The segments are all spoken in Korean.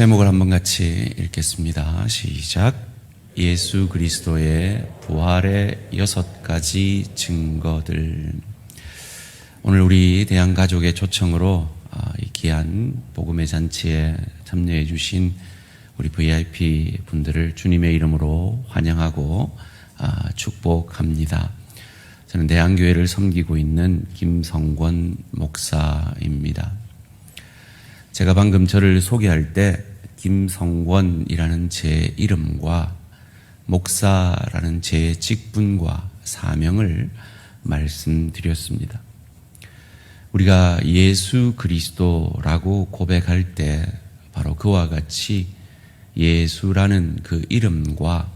제목을 한번 같이 읽겠습니다. 시작. 예수 그리스도의 부활의 6가지 증거들. 오늘 우리 대한가족의 초청으로 이 귀한 복음의 잔치에 참여해 주신 우리 VIP 분들을 주님의 이름으로 환영하고 축복합니다. 저는 대한교회를 섬기고 있는 김성권 목사입니다. 제가 방금 저를 소개할 때 김성권이라는 제 이름과 목사라는 제 직분과 사명을 말씀드렸습니다. 우리가 예수 그리스도라고 고백할 때 바로 그와 같이 예수라는 그 이름과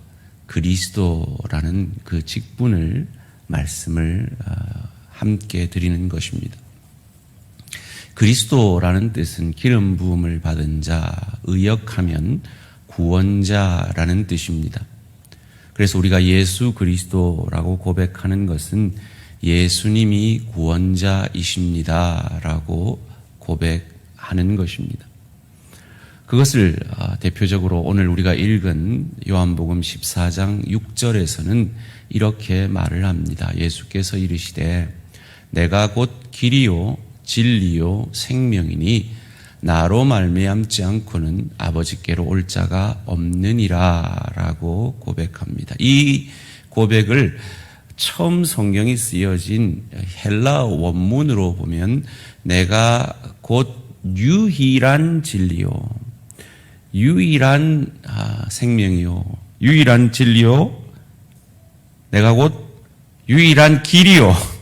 그리스도라는 그 직분을 말씀을 함께 드리는 것입니다. 그리스도라는 뜻은 기름 부음을 받은 자, 의역하면 구원자라는 뜻입니다. 그래서 우리가 예수 그리스도라고 고백하는 것은 예수님이 구원자이십니다라고 고백하는 것입니다. 그것을 대표적으로 오늘 우리가 읽은 요한복음 14장 6절에서는 이렇게 말을 합니다. 예수께서 이르시되 내가 곧 길이요 진리요 생명이니 나로 말미암지 않고는 아버지께로 올 자가 없느니라 라고 고백합니다. 이 고백을 처음 성경이 쓰여진 헬라 원문으로 보면 내가 곧 유일한 진리요 유일한 생명이요 유일한 진리요 내가 곧 유일한 길이요.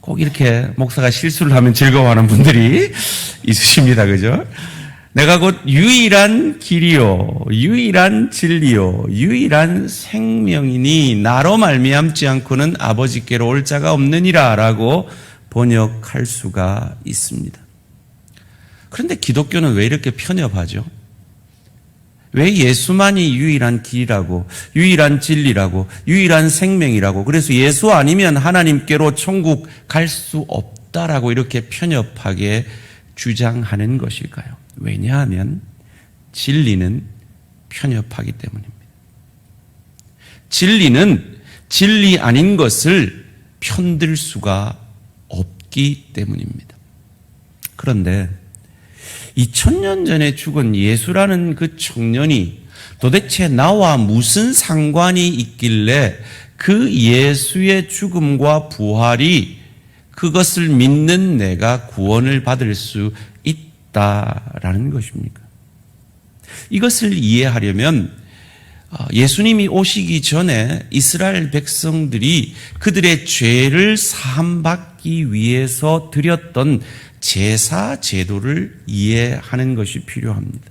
꼭 이렇게 목사가 실수를 하면 즐거워하는 분들이 있으십니다. 그죠? 내가 곧 유일한 길이요 유일한 진리요 유일한 생명이니 나로 말미암지 않고는 아버지께로 올 자가 없느니라 라고 번역할 수가 있습니다. 그런데 기독교는 왜 이렇게 편협하죠? 왜 예수만이 유일한 길이라고, 유일한 진리라고, 유일한 생명이라고, 그래서 예수 아니면 하나님께로 천국 갈 수 없다라고 이렇게 편협하게 주장하는 것일까요? 왜냐하면 진리는 편협하기 때문입니다. 진리는 진리 아닌 것을 편들 수가 없기 때문입니다. 그런데 2000년 전에 죽은 예수라는 그 청년이 도대체 나와 무슨 상관이 있길래 그 예수의 죽음과 부활이 그것을 믿는 내가 구원을 받을 수 있다라는 것입니까? 이것을 이해하려면 예수님이 오시기 전에 이스라엘 백성들이 그들의 죄를 사함받기 위해서 드렸던 제사 제도를 이해하는 것이 필요합니다.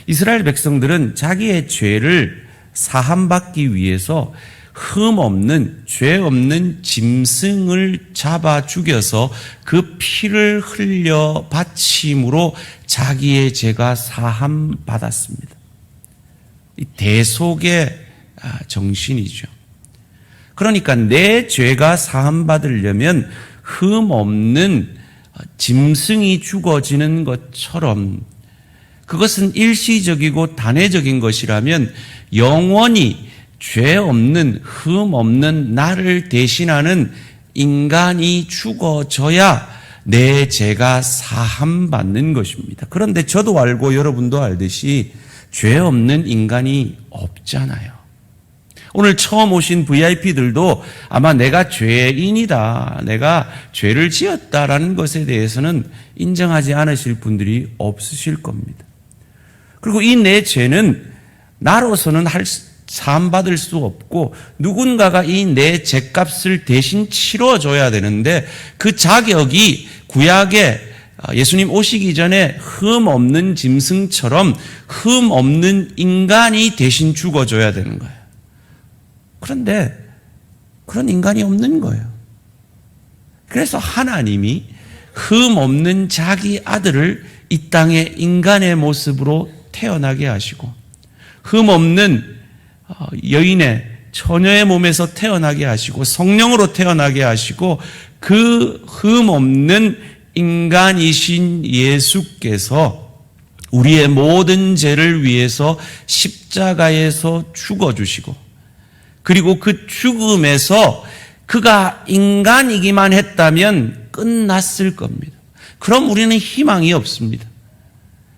이스라엘 백성들은 자기의 죄를 사함받기 위해서 흠 없는 죄 없는 짐승을 잡아 죽여서 그 피를 흘려 바침으로 자기의 죄가 사함받았습니다. 이 대속의 정신이죠. 그러니까 내 죄가 사함받으려면 흠 없는 짐승이 죽어지는 것처럼 그것은 일시적이고 단회적인 것이라면 영원히 죄 없는 흠 없는 나를 대신하는 인간이 죽어져야 내 죄가 사함받는 것입니다. 그런데 저도 알고 여러분도 알듯이 죄 없는 인간이 없잖아요. 오늘 처음 오신 VIP들도 아마 내가 죄인이다, 내가 죄를 지었다라는 것에 대해서는 인정하지 않으실 분들이 없으실 겁니다. 그리고 이 내 죄는 나로서는 사함받을 수 없고 누군가가 이 내 죄값을 대신 치러줘야 되는데 그 자격이 구약에 예수님 오시기 전에 흠 없는 짐승처럼 흠 없는 인간이 대신 죽어줘야 되는 거예요. 그런데 그런 인간이 없는 거예요. 그래서 하나님이 흠 없는 자기 아들을 이 땅에 인간의 모습으로 태어나게 하시고 흠 없는 여인의 처녀의 몸에서 태어나게 하시고 성령으로 태어나게 하시고 그 흠 없는 인간이신 예수께서 우리의 모든 죄를 위해서 십자가에서 죽어주시고, 그리고 그 죽음에서 그가 인간이기만 했다면 끝났을 겁니다. 그럼 우리는 희망이 없습니다.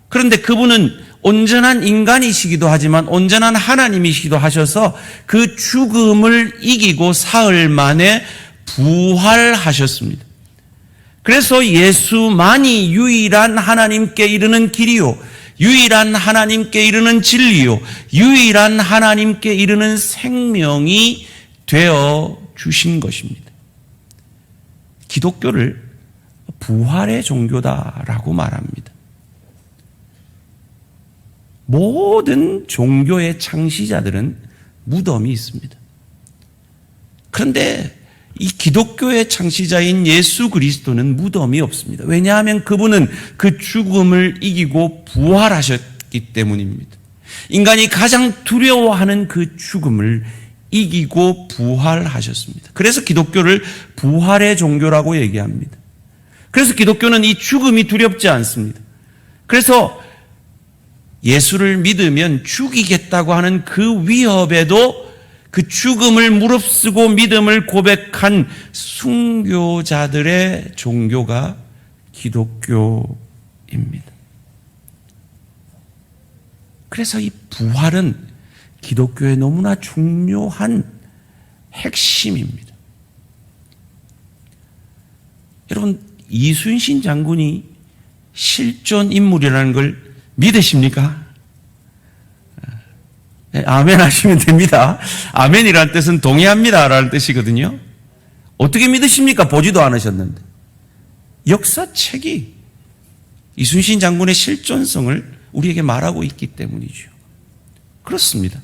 그런데 그분은 온전한 인간이시기도 하지만 온전한 하나님이시기도 하셔서 그 죽음을 이기고 사흘 만에 부활하셨습니다. 그래서 예수만이 유일한 하나님께 이르는 길이요, 유일한 하나님께 이르는 진리요, 유일한 하나님께 이르는 생명이 되어 주신 것입니다. 기독교를 부활의 종교다라고 말합니다. 모든 종교의 창시자들은 무덤이 있습니다. 그런데 이 기독교의 창시자인 예수 그리스도는 무덤이 없습니다. 왜냐하면 그분은 그 죽음을 이기고 부활하셨기 때문입니다. 인간이 가장 두려워하는 그 죽음을 이기고 부활하셨습니다. 그래서 기독교를 부활의 종교라고 얘기합니다. 그래서 기독교는 이 죽음이 두렵지 않습니다. 그래서 예수를 믿으면 죽이겠다고 하는 그 위협에도 그 죽음을 무릅쓰고 믿음을 고백한 순교자들의 종교가 기독교입니다. 그래서 이 부활은 기독교의 너무나 중요한 핵심입니다. 여러분, 이순신 장군이 실존 인물이라는 걸 믿으십니까? 네, 아멘 하시면 됩니다. 아멘이라는 뜻은 동의합니다 라는 뜻이거든요. 어떻게 믿으십니까? 보지도 않으셨는데. 역사책이 이순신 장군의 실존성을 우리에게 말하고 있기 때문이죠. 그렇습니다.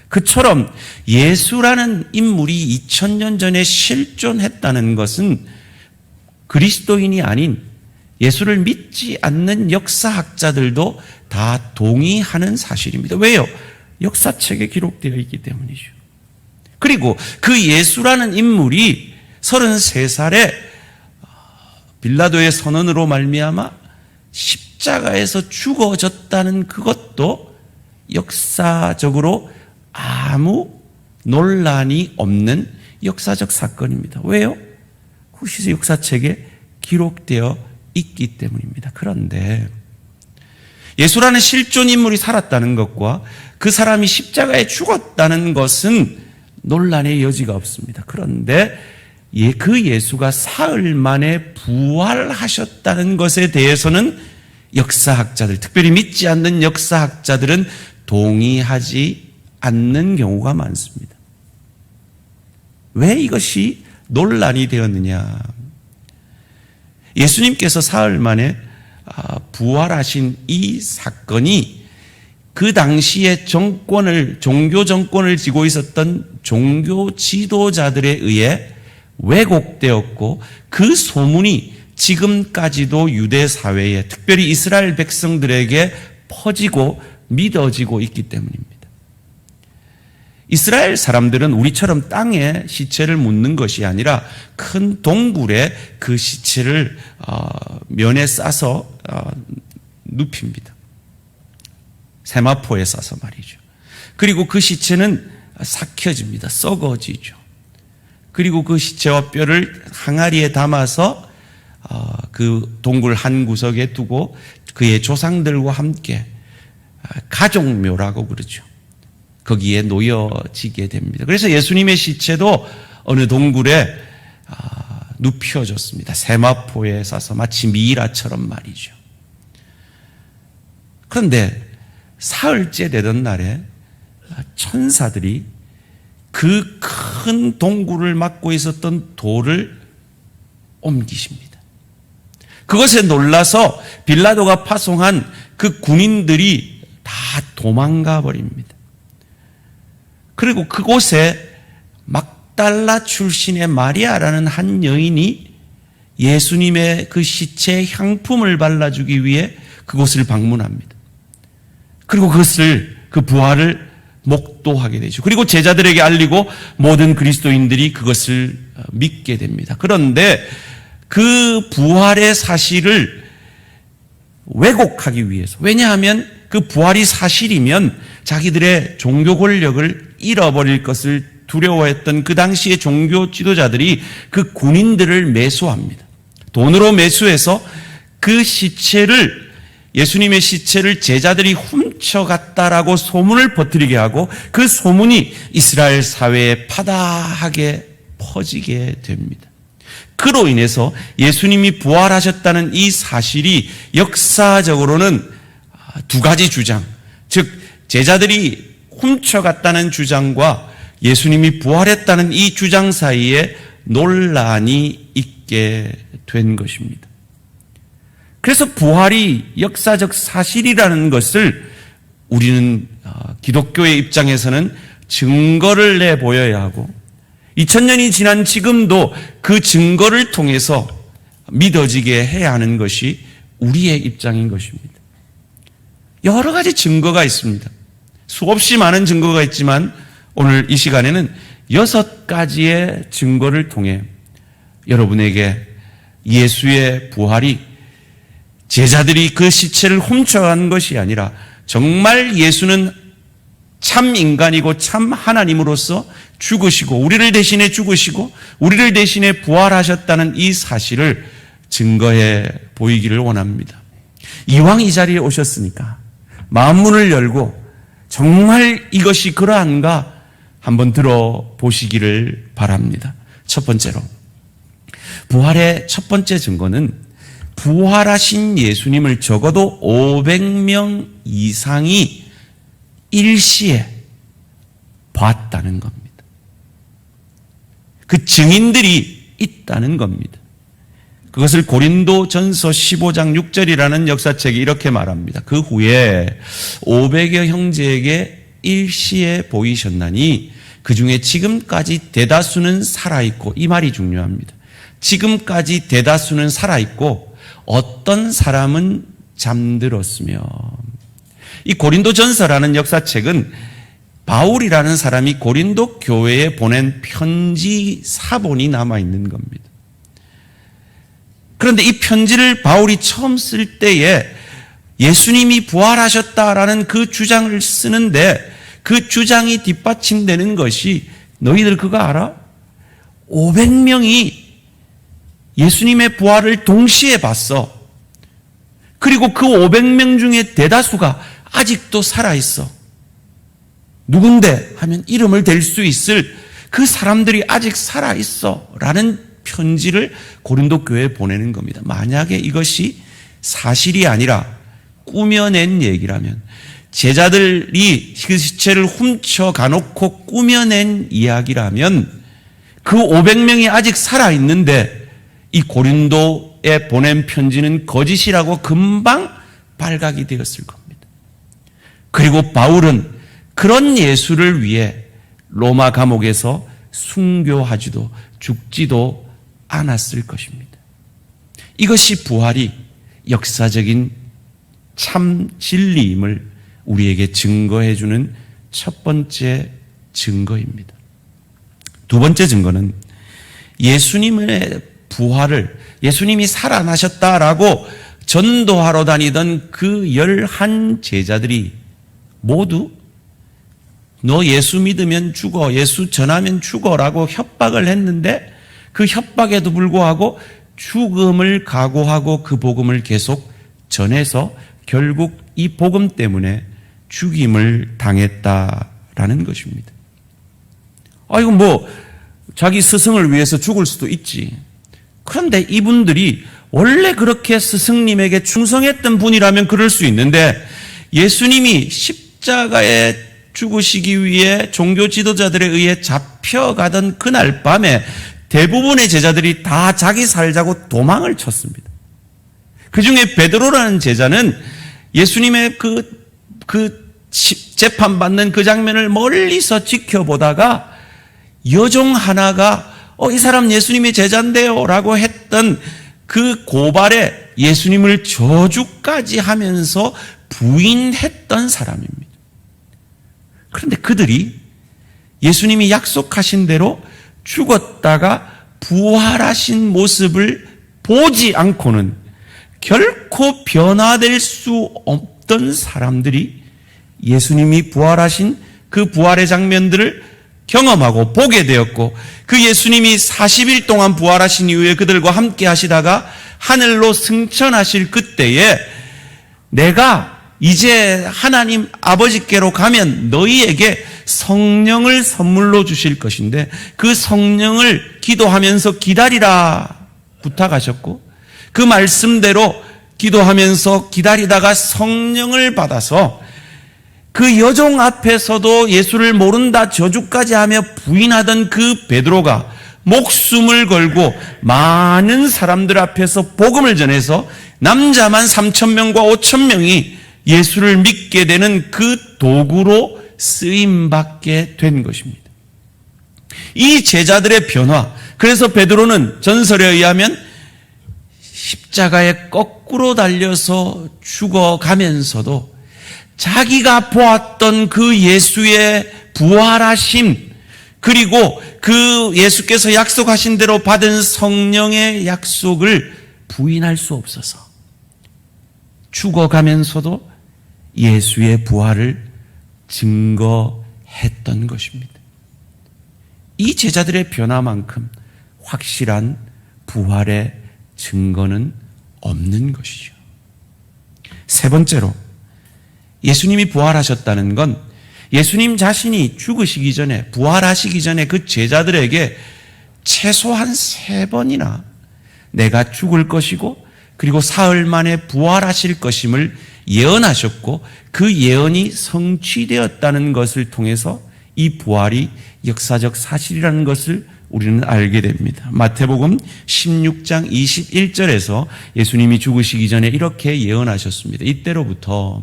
그처럼 예수라는 인물이 2000년 전에 실존했다는 것은 그리스도인이 아닌 예수를 믿지 않는 역사학자들도 다 동의하는 사실입니다. 왜요? 역사책에 기록되어 있기 때문이죠. 그리고 그 예수라는 인물이 33살에 빌라도의 선언으로 말미암아 십자가에서 죽어졌다는 그것도 역사적으로 아무 논란이 없는 역사적 사건입니다. 왜요? 그것이 역사책에 기록되어 있기 때문입니다. 그런데 예수라는 실존 인물이 살았다는 것과 그 사람이 십자가에 죽었다는 것은 논란의 여지가 없습니다. 그런데 그 예수가 사흘 만에 부활하셨다는 것에 대해서는 역사학자들, 특별히 믿지 않는 역사학자들은 동의하지 않는 경우가 많습니다. 왜 이것이 논란이 되었느냐? 예수님께서 사흘 만에 부활하신 이 사건이 그 당시에 종교 정권을 쥐고 있었던 종교 지도자들에 의해 왜곡되었고, 그 소문이 지금까지도 유대 사회에, 특별히 이스라엘 백성들에게 퍼지고 믿어지고 있기 때문입니다. 이스라엘 사람들은 우리처럼 땅에 시체를 묻는 것이 아니라 큰 동굴에 그 시체를 면에 싸서 눕힙니다. 세마포에 싸서 말이죠. 그리고 그 시체는 삭혀집니다. 썩어지죠. 그리고 그 시체와 뼈를 항아리에 담아서 그 동굴 한 구석에 두고 그의 조상들과 함께 가족묘라고 그러죠. 거기에 놓여지게 됩니다. 그래서 예수님의 시체도 어느 동굴에 눕혀졌습니다. 세마포에 싸서 마치 미이라처럼 말이죠. 그런데 사흘째 되던 날에 천사들이 그 큰 동굴을 막고 있었던 돌을 옮기십니다. 그것에 놀라서 빌라도가 파송한 그 군인들이 다 도망가 버립니다. 그리고 그곳에 막달라 출신의 마리아라는 한 여인이 예수님의 그 시체에 향품을 발라주기 위해 그곳을 방문합니다. 그리고 그 부활을 목도하게 되죠. 그리고 제자들에게 알리고 모든 그리스도인들이 그것을 믿게 됩니다. 그런데 그 부활의 사실을 왜곡하기 위해서. 왜냐하면 그 부활이 사실이면 자기들의 종교 권력을 잃어버릴 것을 두려워했던 그 당시의 종교 지도자들이 그 군인들을 매수합니다. 돈으로 매수해서 그 시체를, 예수님의 시체를 제자들이 훔쳐갔다라고 소문을 퍼뜨리게 하고 그 소문이 이스라엘 사회에 파다하게 퍼지게 됩니다. 그로 인해서 예수님이 부활하셨다는 이 사실이 역사적으로는 두 가지 주장, 즉 제자들이 훔쳐갔다는 주장과 예수님이 부활했다는 이 주장 사이에 논란이 있게 된 것입니다. 그래서 부활이 역사적 사실이라는 것을 우리는 기독교의 입장에서는 증거를 내보여야 하고 2000년이 지난 지금도 그 증거를 통해서 믿어지게 해야 하는 것이 우리의 입장인 것입니다. 여러 가지 증거가 있습니다. 수없이 많은 증거가 있지만 오늘 이 시간에는 6가지의 증거를 통해 여러분에게 예수의 부활이 제자들이 그 시체를 훔쳐간 것이 아니라 정말 예수는 참 인간이고 참 하나님으로서 죽으시고 우리를 대신해 죽으시고 우리를 대신해 부활하셨다는 이 사실을 증거해 보이기를 원합니다. 이왕 이 자리에 오셨으니까 마음문을 열고 정말 이것이 그러한가 한번 들어보시기를 바랍니다. 첫 번째로, 부활의 첫 번째 증거는 부활하신 예수님을 적어도 500명 이상이 일시에 봤다는 겁니다. 그 증인들이 있다는 겁니다. 그것을 고린도전서 15장 6절이라는 역사책이 이렇게 말합니다. 그 후에 500여 형제에게 일시에 보이셨나니 그 중에 지금까지 대다수는 살아있고, 이 말이 중요합니다. 지금까지 대다수는 살아있고 어떤 사람은 잠들었으며, 이 고린도전서라는 역사책은 바울이라는 사람이 고린도 교회에 보낸 편지 사본이 남아있는 겁니다. 그런데 이 편지를 바울이 처음 쓸 때에 예수님이 부활하셨다라는 그 주장을 쓰는데 그 주장이 뒷받침되는 것이, 너희들 그거 알아? 500명이 예수님의 부활을 동시에 봤어. 그리고 그 500명 중에 대다수가 아직도 살아있어. 누군데 하면 이름을 댈 수 있을 그 사람들이 아직 살아있어 라는 편지를 고린도 교회에 보내는 겁니다. 만약에 이것이 사실이 아니라 꾸며낸 얘기라면, 제자들이 그 시체를 훔쳐가놓고 꾸며낸 이야기라면 그 500명이 아직 살아있는데 이 고린도에 보낸 편지는 거짓이라고 금방 발각이 되었을 겁니다. 그리고 바울은 그런 예수를 위해 로마 감옥에서 순교하지도 죽지도 않았을 것입니다. 이것이 부활이 역사적인 참 진리임을 우리에게 증거해 주는 첫 번째 증거입니다. 두 번째 증거는 예수님의 부활을, 예수님이 살아나셨다라고 전도하러 다니던 그 11 제자들이 모두 너 예수 믿으면 죽어, 예수 전하면 죽어라고 협박을 했는데 그 협박에도 불구하고 죽음을 각오하고 그 복음을 계속 전해서 결국 이 복음 때문에 죽임을 당했다라는 것입니다. 이건 뭐 자기 스승을 위해서 죽을 수도 있지. 그런데 이분들이 원래 그렇게 스승님에게 충성했던 분이라면 그럴 수 있는데, 예수님이 십자가에 죽으시기 위해 종교 지도자들에 의해 잡혀가던 그날 밤에 대부분의 제자들이 다 자기 살자고 도망을 쳤습니다. 그 중에 베드로라는 제자는 예수님의 그 재판받는 그 장면을 멀리서 지켜보다가 여종 하나가 이 사람 예수님의 제자인데요 라고 했던 그 고발에 예수님을 저주까지 하면서 부인했던 사람입니다. 그런데 그들이 예수님이 약속하신 대로 죽었다가 부활하신 모습을 보지 않고는 결코 변화될 수 없던 사람들이 예수님이 부활하신 그 부활의 장면들을 경험하고 보게 되었고, 그 예수님이 40일 동안 부활하신 이후에 그들과 함께 하시다가 하늘로 승천하실 그때에 내가 이제 하나님 아버지께로 가면 너희에게 성령을 선물로 주실 것인데 그 성령을 기도하면서 기다리라 부탁하셨고, 그 말씀대로 기도하면서 기다리다가 성령을 받아서 그 여종 앞에서도 예수를 모른다 저주까지 하며 부인하던 그 베드로가 목숨을 걸고 많은 사람들 앞에서 복음을 전해서 남자만 3,000명과 5,000명이 예수를 믿게 되는 그 도구로 쓰임받게 된 것입니다. 이 제자들의 변화, 그래서 베드로는 전설에 의하면 십자가에 거꾸로 달려서 죽어가면서도 자기가 보았던 그 예수의 부활하심, 그리고 그 예수께서 약속하신 대로 받은 성령의 약속을 부인할 수 없어서 죽어가면서도 예수의 부활을 증거했던 것입니다. 이 제자들의 변화만큼 확실한 부활의 증거는 없는 것이죠. 세 번째로, 예수님이 부활하셨다는 건 예수님 자신이 죽으시기 전에, 부활하시기 전에 그 제자들에게 최소한 3번이나 내가 죽을 것이고 그리고 사흘 만에 부활하실 것임을 예언하셨고, 그 예언이 성취되었다는 것을 통해서 이 부활이 역사적 사실이라는 것을 우리는 알게 됩니다. 마태복음 16장 21절에서 예수님이 죽으시기 전에 이렇게 예언하셨습니다. 이때로부터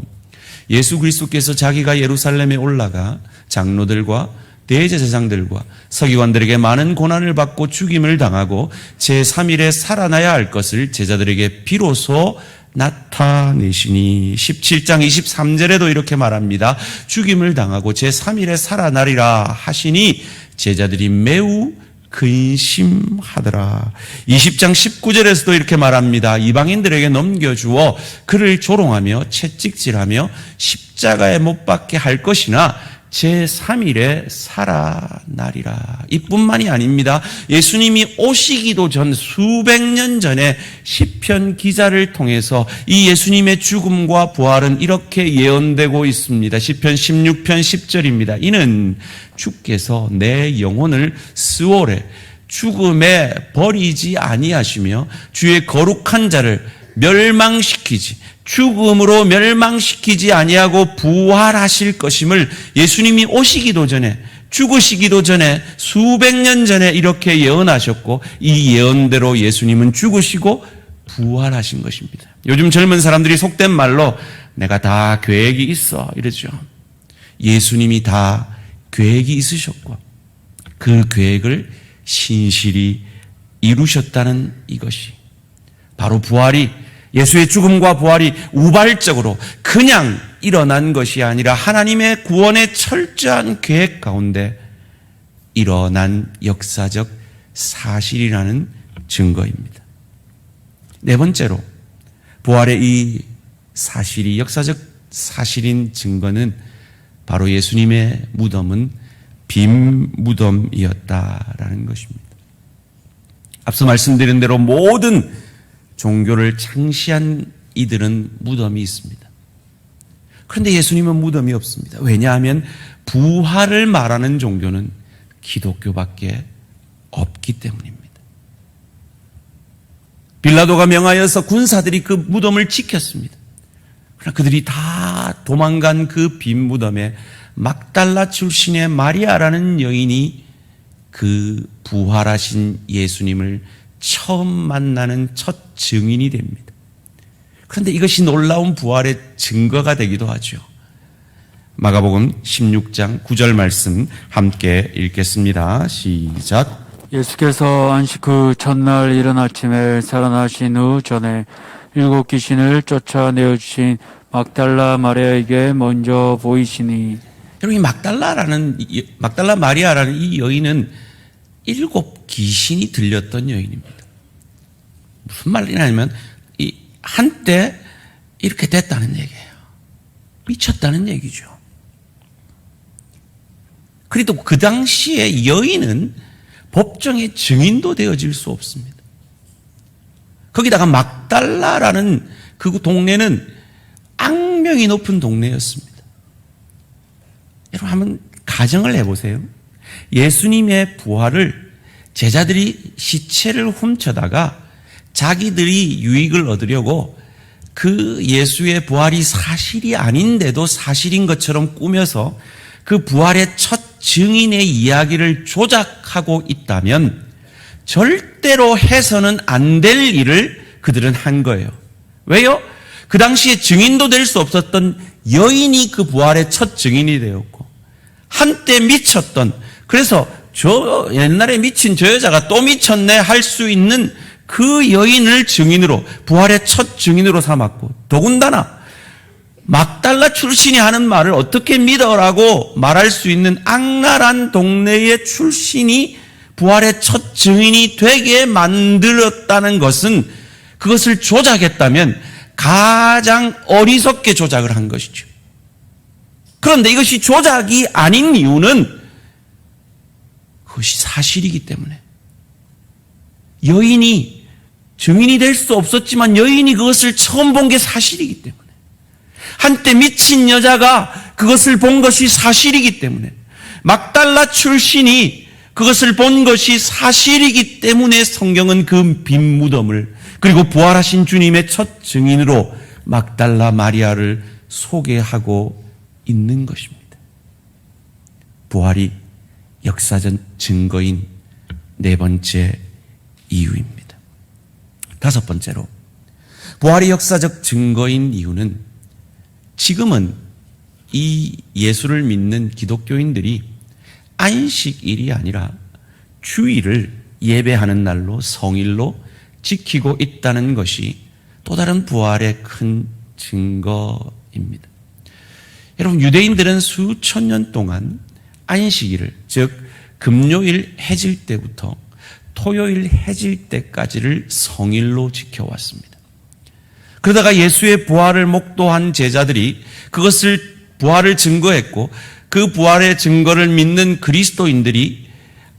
예수 그리스도께서 자기가 예루살렘에 올라가 장로들과 대제사장들과 서기관들에게 많은 고난을 받고 죽임을 당하고 제3일에 살아나야 할 것을 제자들에게 비로소 나타내시니, 17장 23절에도 이렇게 말합니다. 죽임을 당하고 제3일에 살아나리라 하시니 제자들이 매우 근심하더라. 20장 19절에서도 이렇게 말합니다. 이방인들에게 넘겨주어 그를 조롱하며 채찍질하며 십자가에 못 박게 할 것이나 제3일에 살아나리라. 이뿐만이 아닙니다. 예수님이 오시기도 전 수백 년 전에 시편 기자를 통해서 이 예수님의 죽음과 부활은 이렇게 예언되고 있습니다. 시편 16편 10절입니다. 이는 주께서 내 영혼을 스올에 죽음에 버리지 아니하시며 주의 거룩한 자를 멸망시키지, 죽음으로 멸망시키지 아니하고 부활하실 것임을 예수님이 오시기도 전에, 죽으시기도 전에 수백 년 전에 이렇게 예언하셨고, 이 예언대로 예수님은 죽으시고 부활하신 것입니다. 요즘 젊은 사람들이 속된 말로 내가 다 계획이 있어 이러죠. 예수님이 다 계획이 있으셨고 그 계획을 신실히 이루셨다는 이것이 바로 부활이, 예수의 죽음과 부활이 우발적으로 그냥 일어난 것이 아니라 하나님의 구원의 철저한 계획 가운데 일어난 역사적 사실이라는 증거입니다. 네 번째로, 부활의 이 사실이 역사적 사실인 증거는 바로 예수님의 무덤은 빈 무덤이었다라는 것입니다. 앞서 말씀드린 대로 모든 종교를 창시한 이들은 무덤이 있습니다. 그런데 예수님은 무덤이 없습니다. 왜냐하면 부활을 말하는 종교는 기독교밖에 없기 때문입니다. 빌라도가 명하여서 군사들이 그 무덤을 지켰습니다. 그러나 그들이 다 도망간 그 빈 무덤에 막달라 출신의 마리아라는 여인이 그 부활하신 예수님을 처음 만나는 첫 증인이 됩니다. 그런데 이것이 놀라운 부활의 증거가 되기도 하죠. 마가복음 16장 9절 말씀 함께 읽겠습니다. 시작. 예수께서 안식 후 첫날 이른 아침에 살아나신 후 전에 7 귀신을 쫓아내어 주신 막달라 마리아에게 먼저 보이시니. 여러분, 이 막달라 마리아라는 이 여인은 7 귀신이 들렸던 여인입니다. 무슨 말이냐면 이 한때 이렇게 됐다는 얘기예요. 미쳤다는 얘기죠. 그래도 그 당시에 여인은 법정의 증인도 되어질 수 없습니다. 거기다가 막달라라는 그 동네는 악명이 높은 동네였습니다. 여러분 한번 가정을 해보세요. 예수님의 부활을 제자들이 시체를 훔쳐다가 자기들이 유익을 얻으려고 그 예수의 부활이 사실이 아닌데도 사실인 것처럼 꾸며서 그 부활의 첫 증인의 이야기를 조작하고 있다면 절대로 해서는 안 될 일을 그들은 한 거예요. 왜요? 그 당시에 증인도 될 수 없었던 여인이 그 부활의 첫 증인이 되었고 한때 미쳤던, 그래서 저 옛날에 미친 저 여자가 또 미쳤네 할 수 있는 그 여인을 증인으로, 부활의 첫 증인으로 삼았고, 더군다나 막달라 출신이 하는 말을 어떻게 믿어라고 말할 수 있는 악랄한 동네의 출신이 부활의 첫 증인이 되게 만들었다는 것은, 그것을 조작했다면 가장 어리석게 조작을 한 것이죠. 그런데 이것이 조작이 아닌 이유는 그것이 사실이기 때문에, 여인이 증인이 될 수 없었지만 여인이 그것을 처음 본 게 사실이기 때문에, 한때 미친 여자가 그것을 본 것이 사실이기 때문에, 막달라 출신이 그것을 본 것이 사실이기 때문에 성경은 그 빈 무덤을, 그리고 부활하신 주님의 첫 증인으로 막달라 마리아를 소개하고 있는 것입니다. 부활이 역사적 증거인 네 번째 이유입니다. 다섯 번째로, 부활이 역사적 증거인 이유는 지금은 이 예수를 믿는 기독교인들이 안식일이 아니라 주일을 예배하는 날로, 성일로 지키고 있다는 것이 또 다른 부활의 큰 증거입니다. 여러분, 유대인들은 수천 년 동안 안식일을, 즉 금요일 해질 때부터 토요일 해질 때까지를 성일로 지켜왔습니다. 그러다가 예수의 부활을 목도한 제자들이 그것을, 부활을 증거했고, 그 부활의 증거를 믿는 그리스도인들이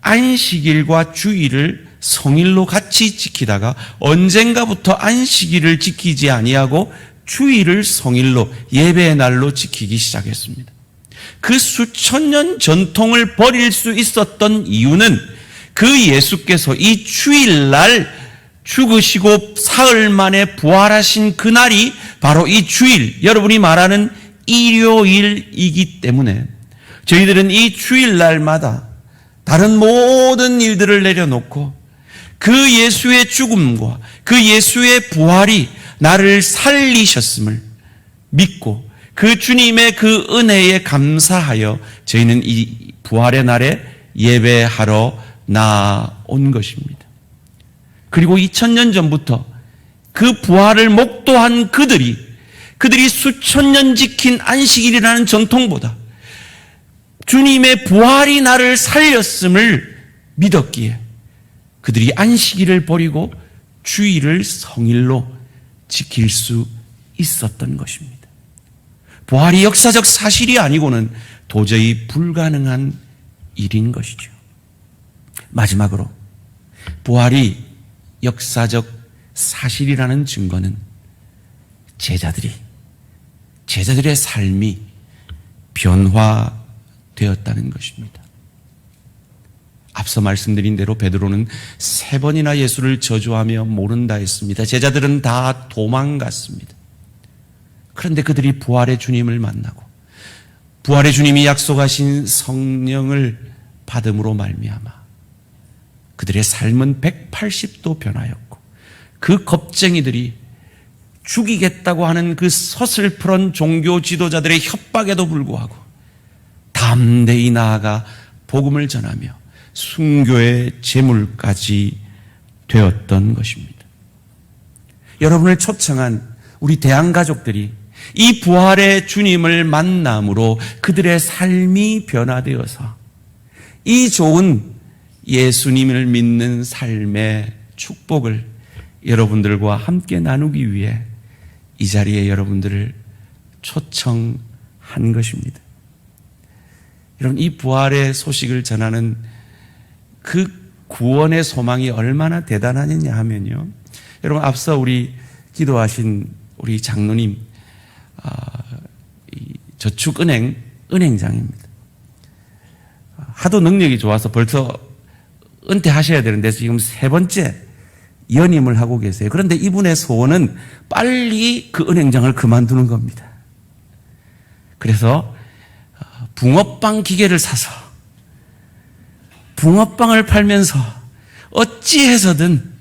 안식일과 주일을 성일로 같이 지키다가 언젠가부터 안식일을 지키지 아니하고 주일을 성일로, 예배의 날로 지키기 시작했습니다. 그 수천 년 전통을 버릴 수 있었던 이유는 그 예수께서 이 주일날 죽으시고 사흘 만에 부활하신 그날이 바로 이 주일, 여러분이 말하는 일요일이기 때문에 저희들은 이 주일날마다 다른 모든 일들을 내려놓고 그 예수의 죽음과 그 예수의 부활이 나를 살리셨음을 믿고 그 주님의 그 은혜에 감사하여 저희는 이 부활의 날에 예배하러 나온 것입니다. 그리고 2000년 전부터 그 부활을 목도한 그들이 수천 년 지킨 안식일이라는 전통보다 주님의 부활이 나를 살렸음을 믿었기에 그들이 안식일을 버리고 주일을 성일로 지킬 수 있었던 것입니다. 부활이 역사적 사실이 아니고는 도저히 불가능한 일인 것이죠. 마지막으로, 부활이 역사적 사실이라는 증거는 제자들의 삶이 변화되었다는 것입니다. 앞서 말씀드린 대로 베드로는 3번이나 예수를 저주하며 모른다 했습니다. 제자들은 다 도망갔습니다. 그런데 그들이 부활의 주님을 만나고 부활의 주님이 약속하신 성령을 받음으로 말미암아 그들의 삶은 180도 변하였고, 그 겁쟁이들이 죽이겠다고 하는 그 서슬프런 종교 지도자들의 협박에도 불구하고 담대히 나아가 복음을 전하며 순교의 제물까지 되었던 것입니다. 여러분을 초청한 우리 대한가족들이 이 부활의 주님을 만남으로 그들의 삶이 변화되어서 이 좋은 예수님을 믿는 삶의 축복을 여러분들과 함께 나누기 위해 이 자리에 여러분들을 초청한 것입니다. 여러분, 이 부활의 소식을 전하는 그 구원의 소망이 얼마나 대단하느냐 하면요, 여러분, 앞서 우리 기도하신 우리 장로님, 저축은행 은행장입니다. 하도 능력이 좋아서 벌써 은퇴하셔야 되는데 지금 3번째 연임을 하고 계세요. 그런데 이분의 소원은 빨리 그 은행장을 그만두는 겁니다. 그래서 붕어빵 기계를 사서 붕어빵을 팔면서 어찌해서든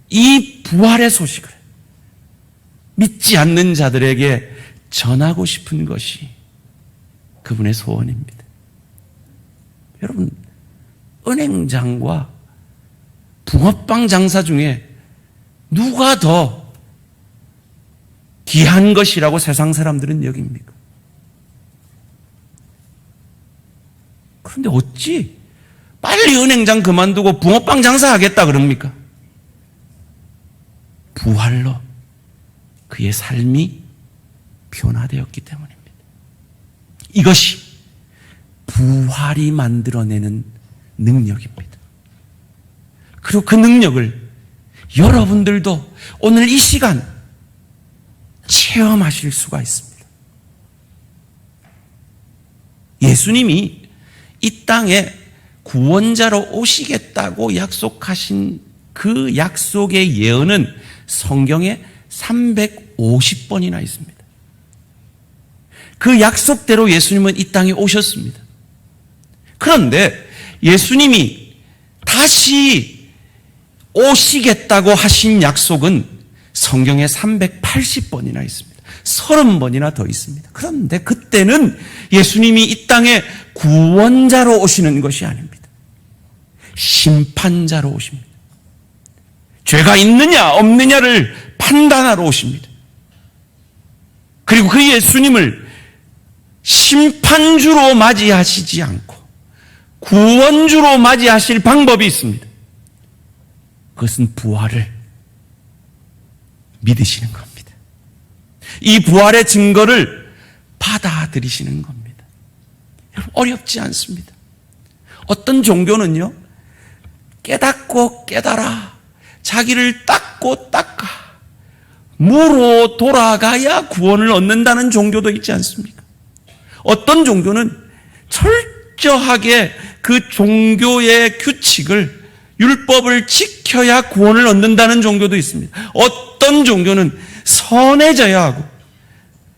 이 부활의 소식을 믿지 않는 자들에게 전하고 싶은 것이 그분의 소원입니다. 여러분, 은행장과 붕어빵 장사 중에 누가 더 귀한 것이라고 세상 사람들은 여깁니까? 그런데 어찌 빨리 은행장 그만두고 붕어빵 장사하겠다 그럽니까? 부활로 그의 삶이 변화되었기 때문입니다. 이것이 부활이 만들어내는 능력입니다. 그리고 그 능력을 여러분들도 오늘 이 시간 체험하실 수가 있습니다. 예수님이 이 땅에 구원자로 오시겠다고 약속하신 그 약속의 예언은 성경에 350번이나 있습니다. 그 약속대로 예수님은 이 땅에 오셨습니다. 그런데 예수님이 다시 오시겠다고 하신 약속은 성경에 380번이나 있습니다. 30번이나 더 있습니다. 그런데 그때는 예수님이 이 땅에 구원자로 오시는 것이 아닙니다. 심판자로 오십니다. 죄가 있느냐 없느냐를 판단하러 오십니다. 그리고 그 예수님을 심판주로 맞이하시지 않고 구원주로 맞이하실 방법이 있습니다. 그것은 부활을 믿으시는 겁니다. 이 부활의 증거를 받아들이시는 겁니다. 여러분, 어렵지 않습니다. 어떤 종교는요, 깨닫고 깨달아, 자기를 닦고 닦아, 무로 돌아가야 구원을 얻는다는 종교도 있지 않습니까? 어떤 종교는 철저하게 그 종교의 규칙을, 율법을 지켜야 구원을 얻는다는 종교도 있습니다. 어떤 종교는 선해져야 하고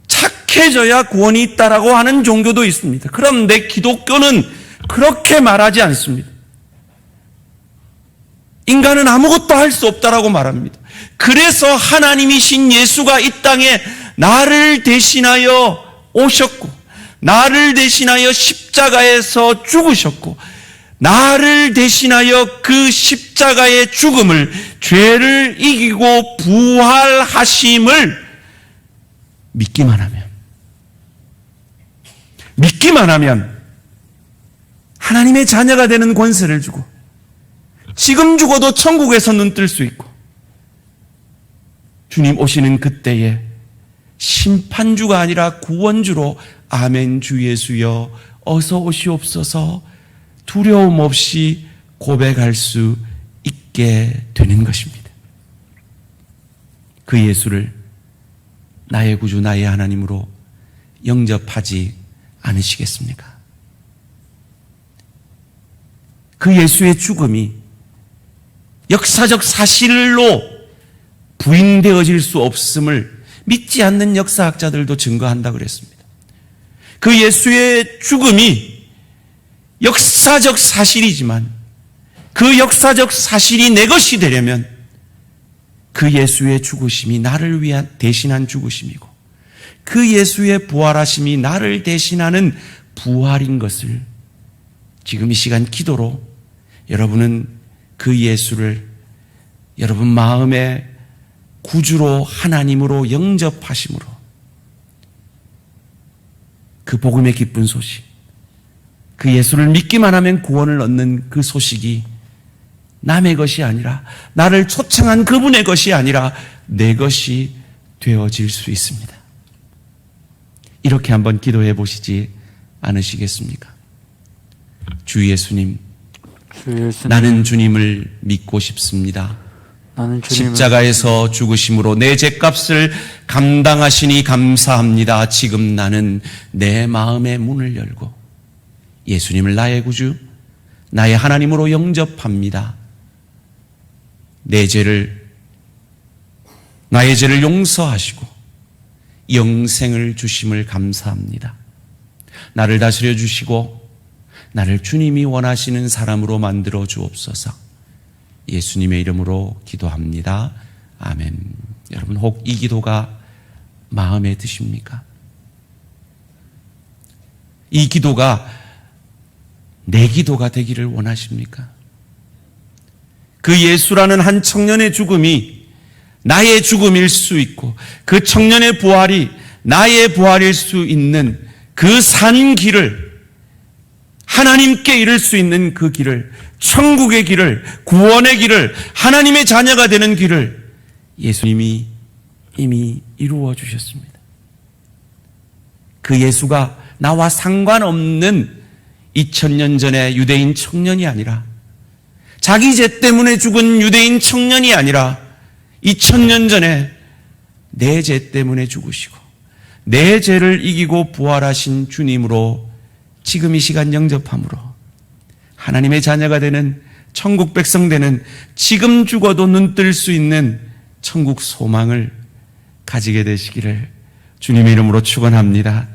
착해져야 구원이 있다라고 하는 종교도 있습니다. 그런데 기독교는 그렇게 말하지 않습니다. 인간은 아무것도 할 수 없다라고 말합니다. 그래서 하나님이신 예수가 이 땅에 나를 대신하여 오셨고, 나를 대신하여 십자가에서 죽으셨고, 나를 대신하여 그 십자가의 죽음을, 죄를 이기고 부활하심을 믿기만 하면 하나님의 자녀가 되는 권세를 주고 지금 죽어도 천국에서 눈 뜰 수 있고, 주님 오시는 그때에 심판주가 아니라 구원주로 아멘 주 예수여 어서 오시옵소서 두려움 없이 고백할 수 있게 되는 것입니다. 그 예수를 나의 구주 나의 하나님으로 영접하지 않으시겠습니까? 그 예수의 죽음이 역사적 사실로 부인되어질 수 없음을 믿지 않는 역사학자들도 증거한다고 그랬습니다. 그 예수의 죽음이 역사적 사실이지만 그 역사적 사실이 내 것이 되려면 그 예수의 죽으심이 나를 위한 대신한 죽으심이고 그 예수의 부활하심이 나를 대신하는 부활인 것을 지금 이 시간 기도로 여러분은 그 예수를 여러분 마음의 구주로 하나님으로 영접하심으로 그 복음의 기쁜 소식, 그 예수를 믿기만 하면 구원을 얻는 그 소식이 남의 것이 아니라, 나를 초청한 그분의 것이 아니라 내 것이 되어질 수 있습니다. 이렇게 한번 기도해 보시지 않으시겠습니까? 주 예수님, 주 예수님, 나는 주님을 믿고 싶습니다. 나는 주님을 십자가에서 죽으심으로 내 죄값을 감당하시니 감사합니다. 지금 나는 내 마음의 문을 열고 예수님을 나의 구주, 나의 하나님으로 영접합니다. 나의 죄를 용서하시고 영생을 주심을 감사합니다. 나를 다스려 주시고 나를 주님이 원하시는 사람으로 만들어 주옵소서. 예수님의 이름으로 기도합니다. 아멘. 여러분, 혹 이 기도가 마음에 드십니까? 이 기도가 내 기도가 되기를 원하십니까? 그 예수라는 한 청년의 죽음이 나의 죽음일 수 있고 그 청년의 부활이 나의 부활일 수 있는 그 산 길을, 하나님께 이를 수 있는 그 길을, 천국의 길을, 구원의 길을, 하나님의 자녀가 되는 길을 예수님이 이미 이루어 주셨습니다. 그 예수가 나와 상관없는 2000년 전의 유대인 청년이 아니라, 자기 죄 때문에 죽은 유대인 청년이 아니라 2000년 전에 내 죄 때문에 죽으시고 내 죄를 이기고 부활하신 주님으로 지금 이 시간 영접함으로 하나님의 자녀가 되는, 천국 백성 되는, 지금 죽어도 눈뜰 수 있는 천국 소망을 가지게 되시기를 주님의 이름으로 축원합니다.